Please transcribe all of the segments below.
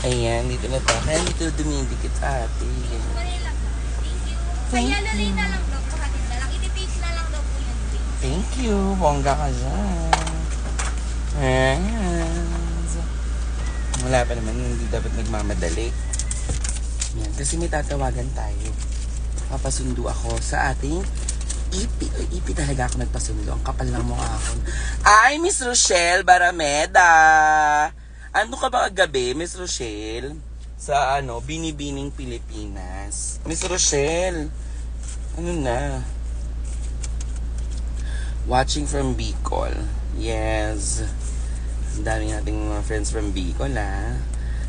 Ayan, dito na to. Kaya dito dumidikit sa ate. Sa yellow lane na lang daw, pakatid na lang. Iti-take na lang daw po yung drink. Thank you. Bongga ka dyan. Ayan. Wala pa naman. Hindi dapat nagmamadali. Ayan. Kasi may tatawagan tayo. Papasundo ako sa ating ipi. Ipi talaga ako nagpasundo. Ang kapal ng mukha ako. Ay, Miss Rochelle Barameda. Ano ka ba kagabi, Miss Rochelle? Sa Binibining Pilipinas. Miss Rochelle, ano na? Watching from Bicol. Yes. Ang dami nating mga friends from Bicol, ha?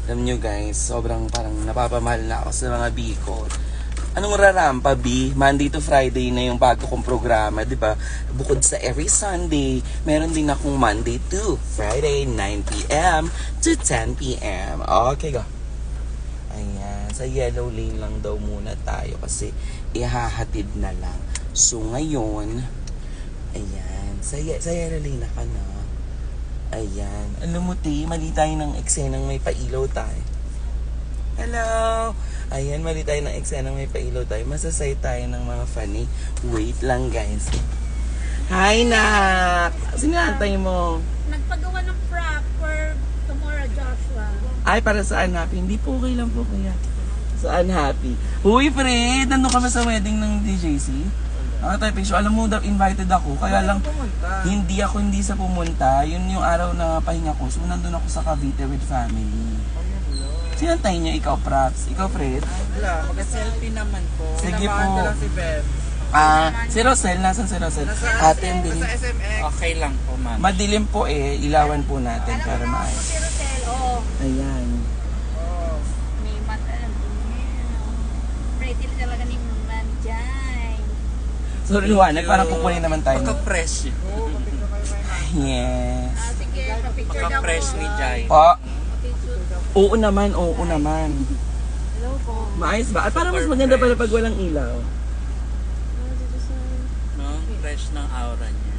Alam nyo guys, sobrang parang napapamahal na ako sa mga Bicol. Anong rarampa, B? Monday to Friday na yung bago kong programa, di ba? Bukod sa every Sunday, meron din akong Monday to Friday, 9 p.m. to 10 p.m. Okay, go. Ayan, sa yellow lane lang daw muna tayo kasi ihahatid na lang. So, ngayon, ayan, sa yellow lane na ka na. Ayan, alam mo, Ti, mali tayo ng eksenang may pailaw tayo. Hello! Ayan, mali tayo ng eksenang may pailaw tayo. Masasay tayo ng mga funny. Wait lang, guys. Hi, Nak! Sinantay mo? Nagpagawa ng prop for tomorrow, Joshua. Ay, para saan happy? Hindi po, okay lang po kaya. Saan happy? Uy, Fred! Nandun kami sa wedding ng DJC? Tayo picture. Alam mo, invited ako. Kaya lang, hindi sa pumunta. Yun yung araw na pahinga ko. So, nandun ako sa Cavite with family. Sinantay niyo, ikaw, Praps? Ikaw, Fred? Wala, mag-selfie naman po. Sige Sinamahan po. ko lang si Beb. Si Rosel, nasan si Rosel? Atin din. Sa SMX. Okay lang po, ma'am. Madilim po ilawan po natin para maayos. Si Rosel, Ayan. Oh. may mata lang din. Pretty talaga ni Manjay. So, liwanag, parang kukunin naman tayo. Pagka-fresh. Oo, kapit na kayo may Yes. Sige, pa-picture daw Pagka-fresh po. ni Jai. Po, Pa-picture. oo naman, oo naman. Hello po. Maayos ba? At parang mas maganda pala pag walang ilaw. No? Fresh ng aura niya.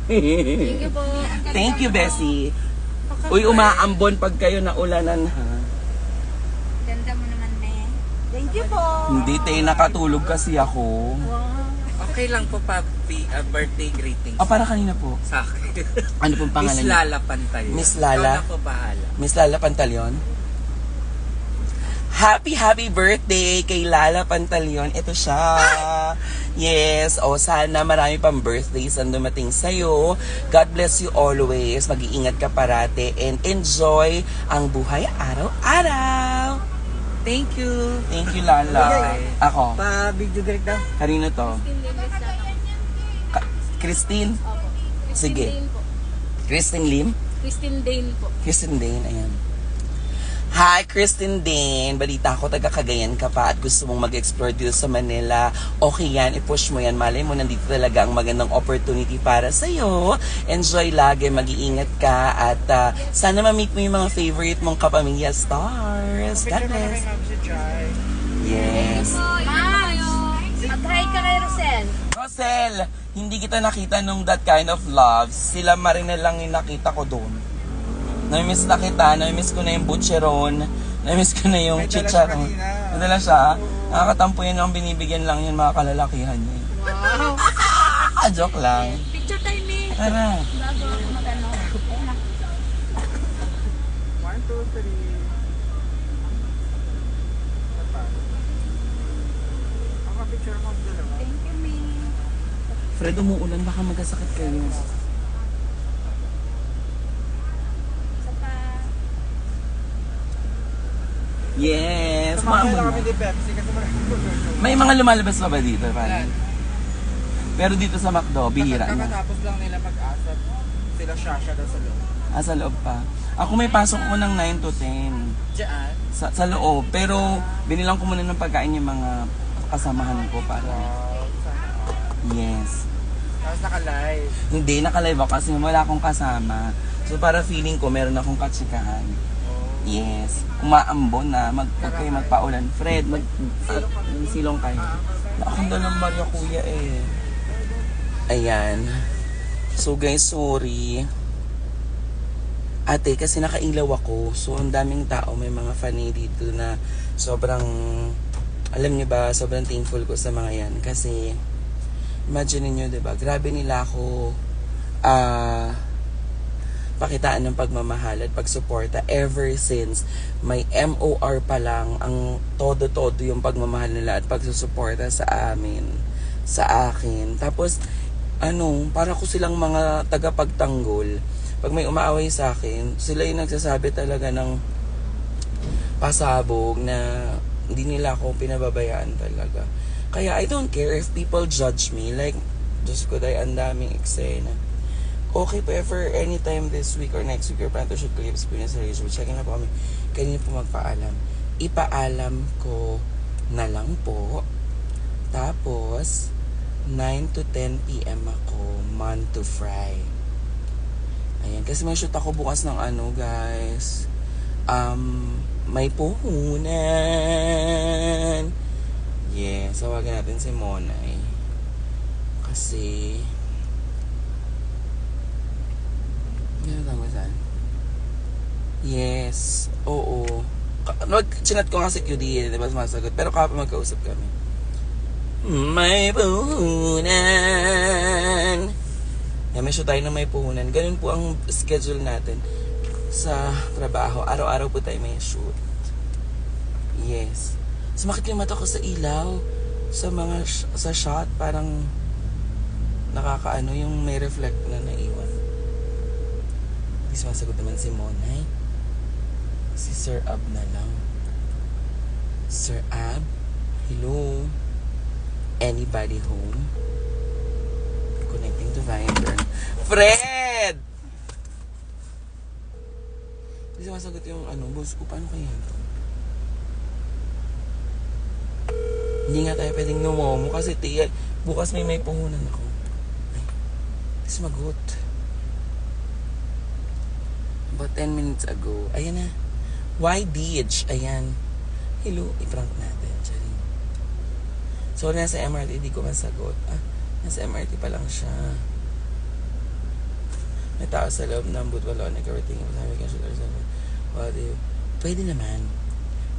Thank you po. Thank you, Bessie. Uy, umaambon pag kayo na ulanan, ha? Ganda mo naman, ne. Thank you po. Hindi, te, nakatulog kasi ako. Wow. Okay lang po pa birthday greetings Para kanina po. sa akin. Ano pong pangalan Miss niyo? Lala Pantay. Miss Lala? Ikaw na po bahala. Miss Lala Pantaleon? Happy birthday kay Lala Pantaleon. Ito siya. Yes. Sana marami pang birthdays ang dumating sa'yo. God bless you always. Mag-iingat ka parate and enjoy ang buhay araw-araw. Thank you. Thank you, Lala. Ako. Pa-video direct daw. Kanino to? Christine? Sige. Christine Lim? Christine Dane po. Christine Dane, ayan. Hi, Christine Dane. Balita ko, taga Cagayan ka pa at gusto mong mag-explore dito sa Manila. Okay yan, i-push mo yan. Malay mo, nandito talaga ang magandang opportunity para sa'yo. Enjoy lagi, mag-iingat ka at sana ma-meet mo yung mga favorite mong kapamilya stars. God Picture na bless. namin si Jai. Yes. Mag-hi ka kay Rosel. Rosel, hindi kita nakita nung That Kind of Love. Sila Marina lang yung nakita ko doon. Namimiss na kita, namimiss ko na yung butcheron, namimiss ko na yung May dala chicharon. siya kanina. Nadala siya, nakakatampo yan lang, binibigyan lang yun mga kalalakihan niya. Wow. Joke lang. Picture time, me. Tara. Bago ako mag-ano. 1, 2, 3. Ako picture mo ang dalawa. Thank you, me. Fred, umuulan, baka magkasakit kayo. Sa pa. Yes, Sumama na maamon kami na. ni Pepsi kasi marami. May mga lumalabas pa ba dito? Parang? Pero dito sa McDo, bihira na. Kakatapos lang nila mag-asap. Sila Shasha daw sa loob. Sa loob pa. Ako may pasok ko ng 9 to 10. Diyan? Sa loob. Pero binilang ko muna ng pagkain yung mga kasamahan ko para. Wow. Yes. Tapos naka-live. Hindi, nakalive ako kasi wala akong kasama. So para feeling ko meron akong katsikahan. Yes. Umaambon na. Huwag kayo magpaulan. Fred, silong kayo. Akong dalang Maria Kuya eh. Ayan. So guys, sorry. ate, kasi nakailaw ako. So, ang daming tao. May mga fanny dito na sobrang, alam niyo ba, sobrang thankful ko sa mga yan. Kasi, imagine niyo, diba? Grabe nila ako, pakitaan ng pagmamahal at pagsuporta ever since may MOR pa lang ang todo-todo yung pagmamahal nila at pagsusuporta sa amin, sa akin. Tapos, para ko silang mga tagapagtanggol. Pag may umaaway sa akin, sila yung nagsasabi talaga ng pasabog na hindi nila ako pinababayaan talaga. Kaya I don't care if people judge me. Like, Diyos ko dahil ang daming eksena. Okay, if ever, anytime this week or next week, you're planning to shoot clips po sa radio, checking na po kami. Kanina po magpaalam. Ipaalam ko na lang po. Tapos, 9 to 10 p.m. ako, Monday to Friday. Ayan, kasi may shoot ako bukas ng guys. May puhunan. Yeah, sawagan natin si Monay. Kasi, tama saan? Yes. Oo. Chinat ko nga si QD, di ba, sumasagot. Pero kapag magkausap kami. May puhunan. May show tayo na may puhunan. Ganun po ang schedule natin sa trabaho. Araw-araw po tayo may shoot. Yes. Sumakit yung mata ko sa ilaw. Sa shot, parang nakakaano yung may reflect na naiwan. Sumasagot naman si Monay. Si Sir Ab na lang. Sir Ab? Hello? Anybody home? Connecting to Viber. Fred! Hindi sumasagot yung boss ko. Paano kaya ito? Hindi nga tayo pwedeng numomo kasi bukas may puhunan ako. Ay, hindi sumagot. About 10 minutes ago. Ayan na. Why beach? Ayan. Hello. I-prank natin. Charing. So, nasa MRT. Di ko masagot. Nasa MRT pa lang siya. May tao sa loob ng Budwalo. Nag-everything. Sabi ka, shoot or something. Pwede naman.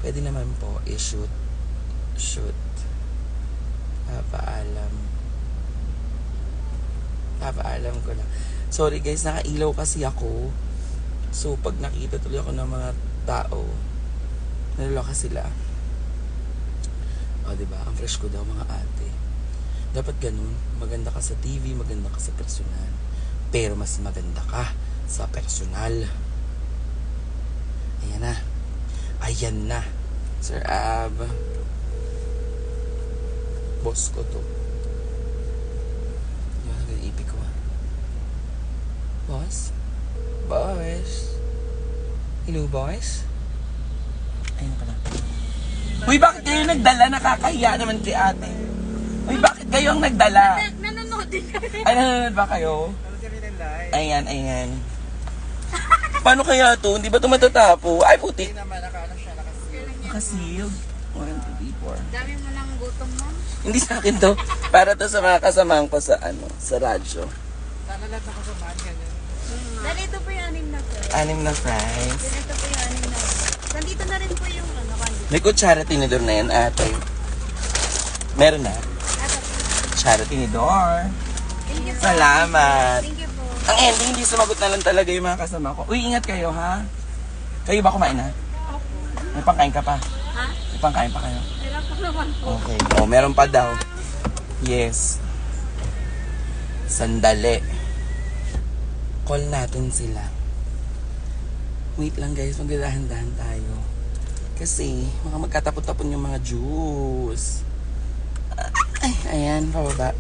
Pwede naman po. I-shoot. Shoot. Papaalam ko lang. Sorry guys. Nakailaw kasi ako. So, pag nakita tuloy ako ng mga tao, naloloka sila. Diba? Ang fresh ko daw, mga ate. Dapat ganun. Maganda ka sa TV, maganda ka sa personal. Pero mas maganda ka sa personal. Ayan na. Ayan na. Sir Ab. Boss ko to. Yung ipik ko. Boss? Boys. Hello, boys. Ayun pala. Uy, bakit kayo nagdala? Nakakahiya naman kay ate. Uy, bakit kayo ang nagdala? Nanonood din kami. Ay, nanonood ba kayo? Ano kami ng live? Ayan. Paano kaya to? Hindi ba ito matatapo? Ay, puti. Hindi naman, siya, nakasil. Nakasealed. 1, 2, 3, 4. Dami mo ng gutom mo. Hindi sa akin to. Para to sa mga kasamahan ko sa radyo. Sana lahat nakasamaan ganyan. Dahil ito po yung 6 na fries. 6 na fries. Then ito po yung 6 na fries. Nandito na rin po yung candy. May kutsara tinidor na yan, ate. Meron na. Kutsara tinidor. Thank you po. Salamat. Thank you po. Ang ending, hindi sumagot na lang talaga yung mga kasama ko. Uy, ingat kayo, ha? Kayo ba kumain na? May pangkain ka pa? Ha? May pangkain pa kayo? Meron pa naman po. Okay. Meron pa daw. Yes. Sandali. Call natin sila. Wait lang guys, magdadahan-dahan tayo. Kasi, magkatapon-tapon yung mga juice. Ay, ayan, pababa.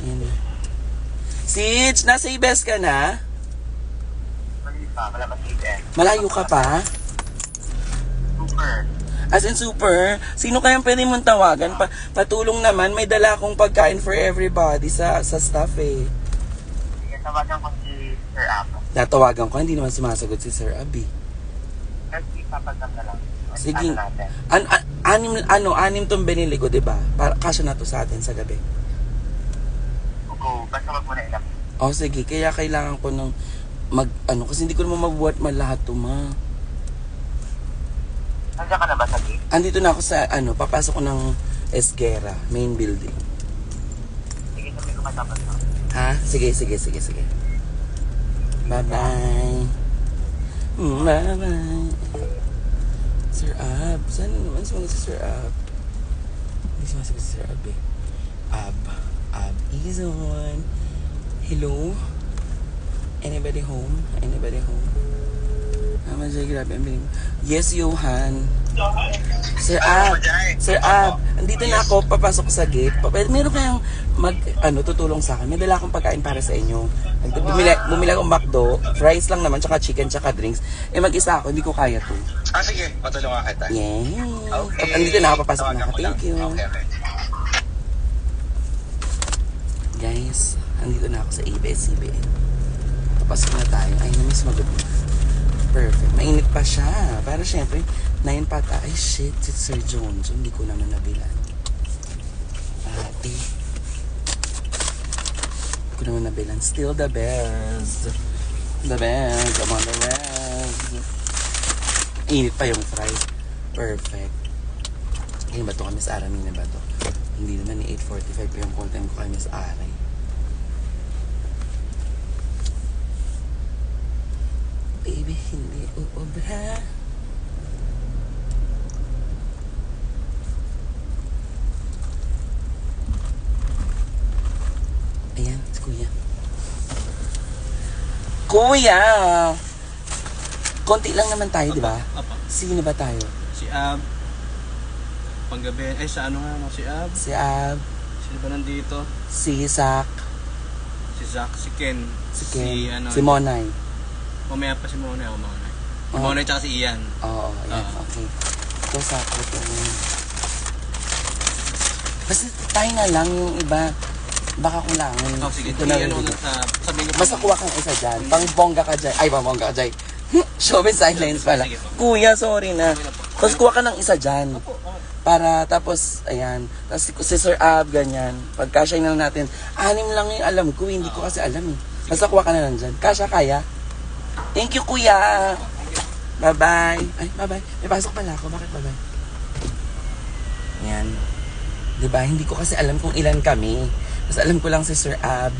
Ayan. Sitch, nasa ibes ka na? Malayo ka pa? Super. As in super, sino kayang pwede mong tawagan? Patulong naman, may dala akong pagkain for everybody sa staff eh. Sige, tawagan ko si Sir Apo. Natawagan ko, hindi naman sumasagot si Sir Abi. Kasi papagam na lang. Sige. Natin. Anim tong binili ko, diba? Para kasya na to sa atin sa gabi. Oo, basta wag mo na ilang. O sige, kaya kailangan ko ng kasi hindi ko naman mabuhat man lahat to, ma. Nandiyan ka na ba sa gate? Andito na ako sa, papasok ko ng Esguerra, main building. Sige, sabi ko matapos na. Ha? Sige. Bye-bye. Bye-bye. Sir Ab. Saan naman si Sir Ab? Hindi sumasagot si Sir Ab eh. Ab is on. Hello? Anybody home? Mama Jay, grabe ang biling. Yes, Johan. Sir Ab, andito na ako, papasok sa gate. Meron kayang tutulong sa akin. May dala akong pagkain para sa inyo. Bumili akong McDo, fries lang naman, tsaka chicken, tsaka drinks. Mag-isa ako, hindi ko kaya to. Sige, matulungan kita. Yeah. Okay. Andito na ako, papasok na ako. Thank you. Okay. Guys, andito na ako sa ABS-CBN. Papasok na tayo. Ay, namiss magod na. Perfect. Mainit pa siya. Pero syempre, 9 pata. Ay, shit. Si Sir Jones. Hindi ko naman nabilan. Hindi ko naman nabilan. Still the best. The best. I'm on the best. Init pa yung fries. Perfect. Ayun ba ito kami sa Aramina ba ito? Hindi naman ni 8:45 pa yung call time ko kami sa Aray. Baby, hindi uubra. Ayan, si Kuya. Kuya! Konti lang naman tayo, di ba? Sino ba tayo? Si Ab. Panggabi. Ay, sa ano nga, no? Si Ab. Si Ab, Sino ba nandito? si Zach, Si Zach, si Ken. si Ken, ano, si Monay. Mamaya pa si Monay. Si Oh. Monay tsaka si Ian. Oo, ayan, okay. Ito sa ito. Basta tayo na lang yung iba. Baka kulangin. Sige. Ito na Iyan rin. ako sabihin ko. Basta kuha kang isa dyan. Pang bongga ka dyan. Ay, pang bongga ka dyan. Showbiz silence pala. Sige po. Kuya, sorry na. Tapos kuha ka ng isa dyan. Para, tapos, ayan. Tapos si Sir Ab, ganyan. Pagkasya na lang natin. 6 lang yung alam ko. Hindi ko kasi alam eh. Basta kuha ka na lang dyan. Kasya, kaya? Thank you, kuya. Bye-bye. Ay, bye-bye. May pasok pala ako. Bakit bye-bye? Ayan. Diba? Hindi ko kasi alam kung ilan kami. Mas alam ko lang si Sir Ab,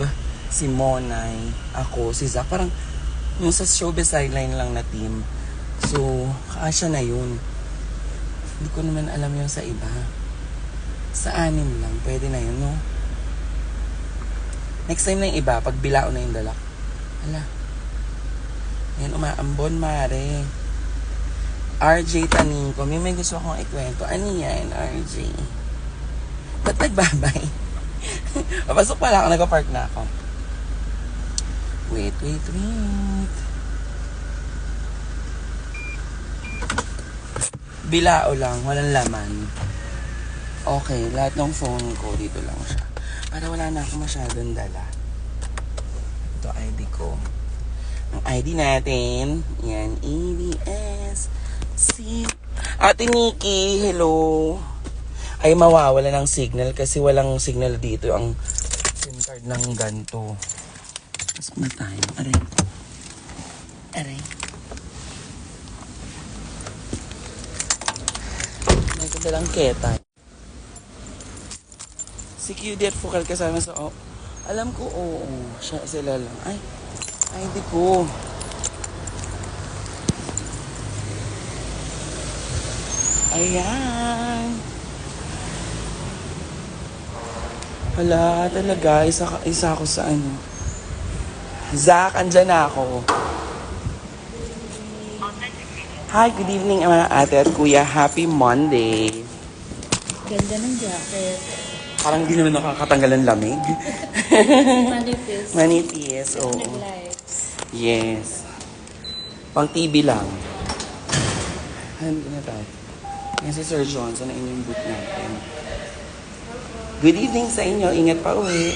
si Monay, ako, si Zach. Parang yung sa showbiz sideline lang na team. So, kasya na yun. Hindi ko naman alam yung sa iba. Sa 6 lang, pwede na yun, no? Next time na yung iba, pag bilao na yung dalak. Hala. Yan, umaambon, mare. RJ Taningko, may gusto akong ikwento. Ano yan, RJ? Ba't nagbabay? Papasok pala ako, nagpa-park na ako. Wait. Bilao lang, walang laman. Okay, lahat ng phone ko, dito lang siya. Para wala na ako masyadong dala. Ito ID ko. Ang ID natin, yan, ABS. Si Ate Nikki, hello. Ay, mawawala ng signal kasi walang signal dito ang SIM card ng ganto. Tapos na tayo. Aray. May kadalang keta. Si QD at Fukal kasama sa... Oh, alam ko, oo. Sila lang. Ay, ID ko. Ayan. Hala, talaga. Isa ako sa ano. Zach, andyan na ako. Hi, good evening mga ate at kuya. Happy Monday. Ganda ng jacket. Parang di naman nakakatanggal ng lamig. Manipis. Manipis, oo. Lights. Yes. Pang TV lang. Handa na tayo. Yan si Sir Johnson na inyong boot natin. Good evening sa inyo. Ingat pa uwi.